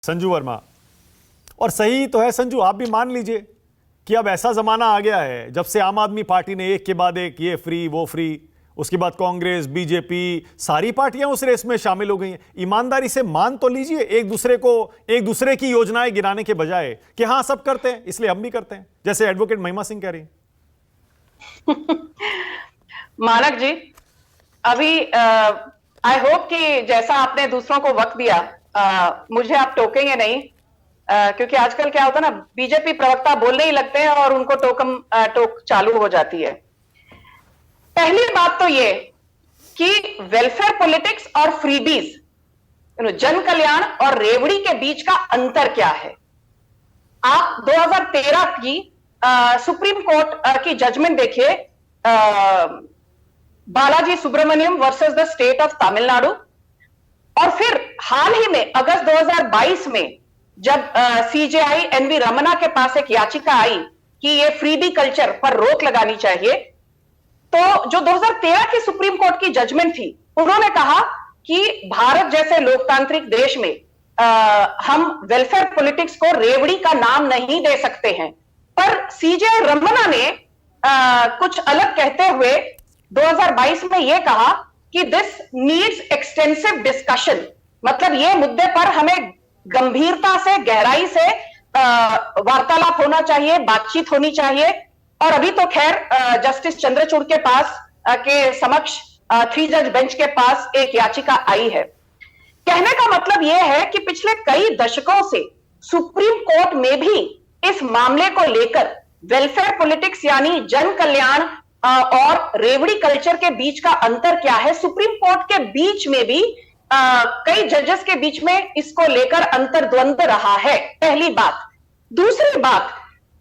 संजू वर्मा। और सही तो है संजू, आप भी मान लीजिए कि अब ऐसा जमाना आ गया है जब से आम आदमी पार्टी ने एक के बाद एक ये फ्री वो फ्री, उसके बाद कांग्रेस बीजेपी सारी पार्टियां उस रेस में शामिल हो गई हैं। ईमानदारी से मान तो लीजिए एक दूसरे की योजनाएं गिराने के बजाय कि हाँ सब करते हैं इसलिए हम भी करते हैं, जैसे एडवोकेट महिमा सिंह कह रही हैं। मानक जी, अभी आई होप कि जैसा आपने दूसरों को वक्त दिया, मुझे आप टोकेंगे नहीं, क्योंकि आजकल क्या होता है ना, बीजेपी प्रवक्ता बोलने ही लगते हैं और उनको टोक चालू हो जाती है। पहली बात तो ये कि वेलफेयर पॉलिटिक्स और फ्रीबीज, जन कल्याण और रेवड़ी के बीच का अंतर क्या है। आप 2013 की सुप्रीम कोर्ट की जजमेंट देखिए, Balaji Subramaniam versus the state of Tamil Nadu, और फिर हाल ही में अगस्त 2022 में जब सीजेआई एनवी रमना के पास एक याचिका आई कि ये फ्रीबी कल्चर पर रोक लगानी चाहिए, तो जो 2013 की सुप्रीम कोर्ट की जजमेंट थी, उन्होंने कहा कि भारत जैसे लोकतांत्रिक देश में हम वेलफेयर पॉलिटिक्स को रेवड़ी का नाम नहीं दे सकते हैं। पर सीजेआई रमना ने कुछ अलग कहते हुए 2022 में यह कहा कि दिस नीड्स एक्सटेंसिव डिस्कशन, मतलब ये मुद्दे पर हमें गंभीरता से गहराई से वार्तालाप होना चाहिए, बातचीत होनी चाहिए। और अभी तो खैर जस्टिस चंद्रचूड़ के पास के समक्ष 3 जज बेंच के पास एक याचिका आई है। कहने का मतलब यह है कि पिछले कई दशकों से सुप्रीम कोर्ट में भी इस मामले को लेकर वेलफेयर पॉलिटिक्स यानी जन कल्याण और रेवड़ी कल्चर के बीच का अंतर क्या है, सुप्रीम कोर्ट के बीच में भी कई जजेस के बीच में इसको लेकर अंतर्द्वंद रहा है। पहली बात। दूसरी बात,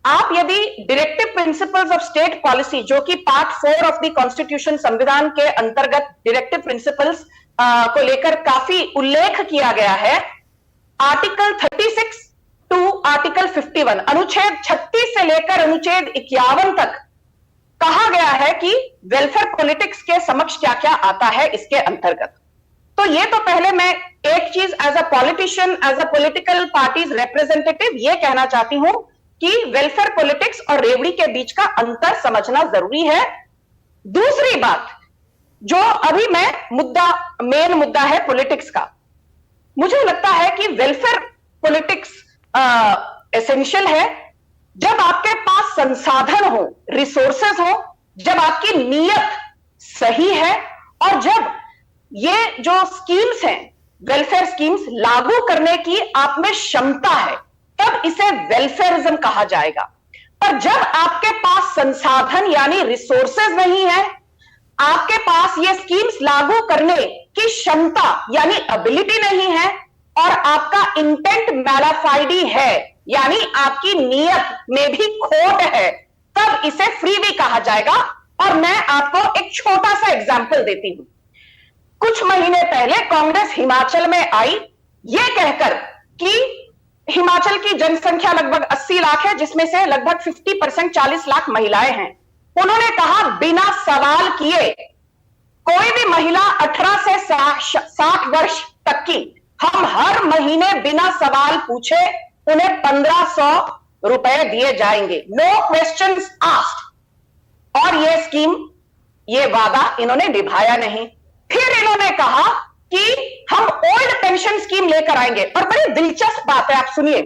आप यदि directive principles of state policy, जो कि पार्ट 4 ऑफ द कॉन्स्टिट्यूशन संविधान के अंतर्गत डायरेक्टिव प्रिंसिपल्स को लेकर काफी उल्लेख किया गया है, आर्टिकल 36 टू आर्टिकल 51, अनुच्छेद 36 से लेकर अनुच्छेद 51 तक कहा गया है कि वेलफेयर पॉलिटिक्स के समक्ष क्या क्या आता है इसके अंतर्गत। तो ये तो पहले मैं एक चीज as a politician, as a political party's representative ये कहना चाहती हूं कि वेलफेयर पॉलिटिक्स और रेवड़ी के बीच का अंतर समझना जरूरी है। दूसरी बात, जो अभी मेन मुद्दा है पॉलिटिक्स का, मुझे लगता है कि वेलफेयर पॉलिटिक्स एसेंशियल है जब आपके पास संसाधन हो, रिसोर्सेज हो, जब आपकी नीयत सही है और जब ये जो स्कीम्स हैं, वेलफेयर स्कीम्स लागू करने की आप में क्षमता है, तब इसे वेलफेयरिज्म कहा जाएगा। पर जब आपके पास संसाधन यानी रिसोर्सेज नहीं है, आपके पास ये स्कीम्स लागू करने की क्षमता यानी एबिलिटी नहीं है, और आपका इंटेंट मैलाफाइडी है यानी आपकी नीयत में भी खोट है, तब इसे फ्रीबी कहा जाएगा। और मैं आपको एक छोटा सा एग्जांपल देती हूं। कुछ महीने पहले कांग्रेस हिमाचल में आई यह कहकर कि हिमाचल की जनसंख्या लगभग 80 लाख है, जिसमें से लगभग 50% 40 लाख महिलाएं हैं। उन्होंने कहा बिना सवाल किए कोई भी महिला 18 से 60 वर्ष तक की, हम हर महीने बिना सवाल पूछे उन्हें 1500 रुपए दिए जाएंगे, नो क्वेश्चंस आस्क्ड। और यह स्कीम, यह वादा इन्होंने निभाया नहीं। फिर इन्होंने कहा कि हम ओल्ड पेंशन स्कीम लेकर आएंगे, और बड़ी दिलचस्प बात है, आप सुनिए।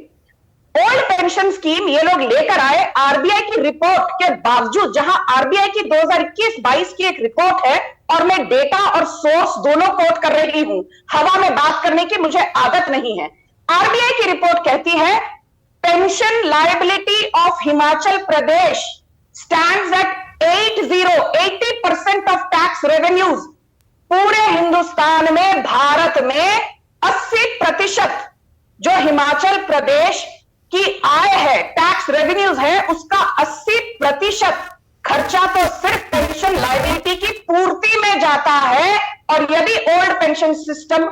ओल्ड पेंशन स्कीम ये लोग लेकर आए आरबीआई की रिपोर्ट के बावजूद, जहां आरबीआई की 2021-22 की एक रिपोर्ट है, और मैं डेटा और सोर्स दोनों कोट कर रही हूं, हवा में बात करने की मुझे आदत नहीं है। आरबीआई की रिपोर्ट कहती है pension liability of Himachal Pradesh stands eight 80% of tax revenues. पूरे हिंदुस्तान में, भारत में 80% जो हिमाचल प्रदेश की आय है, टैक्स रेवेन्यूज है, उसका 80% खर्चा तो सिर्फ पेंशन लायबिलिटी की पूर्ति में जाता है। और यदि ओल्ड पेंशन सिस्टम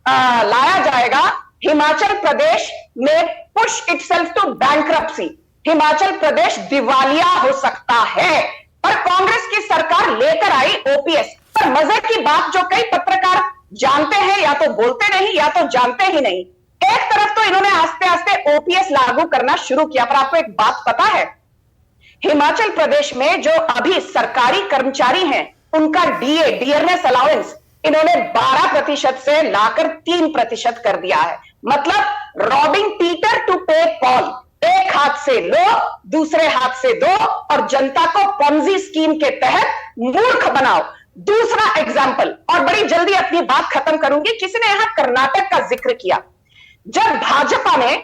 लाया जाएगा, हिमाचल प्रदेश में push itself to bankruptcy, Himachal Pradesh दिवालिया हो सकता है। और कांग्रेस की सरकार लेकर आई ओपीएस। पर मजे की बात, जो कई पत्रकार जानते हैं या तो बोलते नहीं या तो जानते ही नहीं, एक तरफ तो इन्होंने आस्ते आस्ते ओपीएस लागू करना शुरू किया, पर आपको एक बात पता है, हिमाचल प्रदेश में जो अभी सरकारी कर्मचारी हैं उनका डीए, डियरनेस अलाउंस, इन्होंने 12% से लाकर 3% कर दिया है। मतलब रॉबिंग पीटर टू पे पॉल, एक हाथ से लो दूसरे हाथ से दो और जनता को पॉन्जी स्कीम के तहत मूर्ख बनाओ। दूसरा एग्जाम्पल, और बड़ी जल्दी अपनी बात खत्म करूंगी, किसी ने यहां कर्नाटक का जिक्र किया। जब भाजपा ने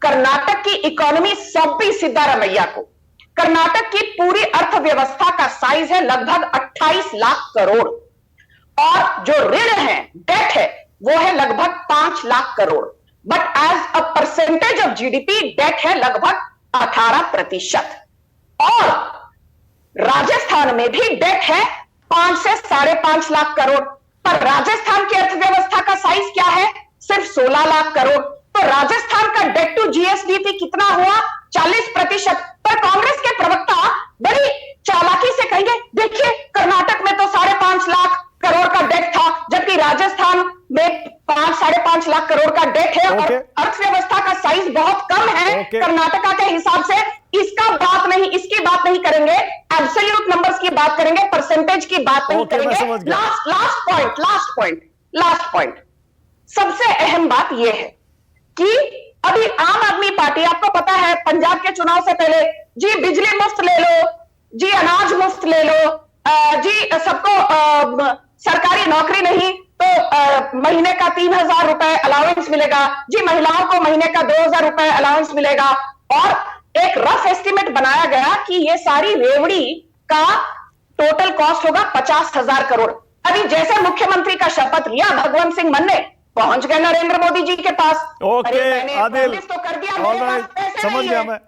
कर्नाटक की इकोनॉमी सौंपी सिद्धारमैया को, कर्नाटक की पूरी अर्थव्यवस्था का साइज है लगभग 28 लाख करोड़ और जो ऋण है, डेट है, वो है लगभग 5 lakh crore. But as a percentage of GDP debt है लगभग 18%। और राजस्थान में भी डेट है 5 से 5.5 लाख करोड़, पर राजस्थान की अर्थव्यवस्था का साइज क्या है? सिर्फ 16 लाख करोड़। तो राजस्थान का डेट टू जीएसडीपी कितना हुआ? 40%। पर कांग्रेस के प्रवक्ता बड़ी चालाकी से कहेंगे, देखिए कर्नाटक में तो 5.5 लाख करोड़ का डेट था, जबकि राजस्थान में 5-5.5 लाख करोड़ का डेट है और अर्थव्यवस्था का साइज बहुत कम है कर्नाटका के हिसाब से। इसकी बात नहीं करेंगे, एब्सोल्यूट नंबर्स की बात करेंगे, परसेंटेज की बात नहीं करेंगे। लास्ट पॉइंट, सबसे अहम बात यह है कि अभी आम आदमी पार्टी, आपको पता है पंजाब के चुनाव से पहले जी बिजली मुफ्त ले लो, जी अनाज मुफ्त ले लो, जी सबको सरकारी नौकरी नहीं तो महीने का 3,000 रुपए अलाउंस मिलेगा, जी महिलाओं को महीने का 2,000 रुपए अलाउंस मिलेगा। और एक रफ एस्टिमेट बनाया गया कि ये सारी रेवड़ी का टोटल कॉस्ट होगा 50,000 करोड़। अभी जैसे मुख्यमंत्री का शपथ लिया भगवंत सिंह मान ने, पहुंच गए नरेंद्र मोदी जी के पास। ओके आदिल, तो कर दिया, समझ गया मैं।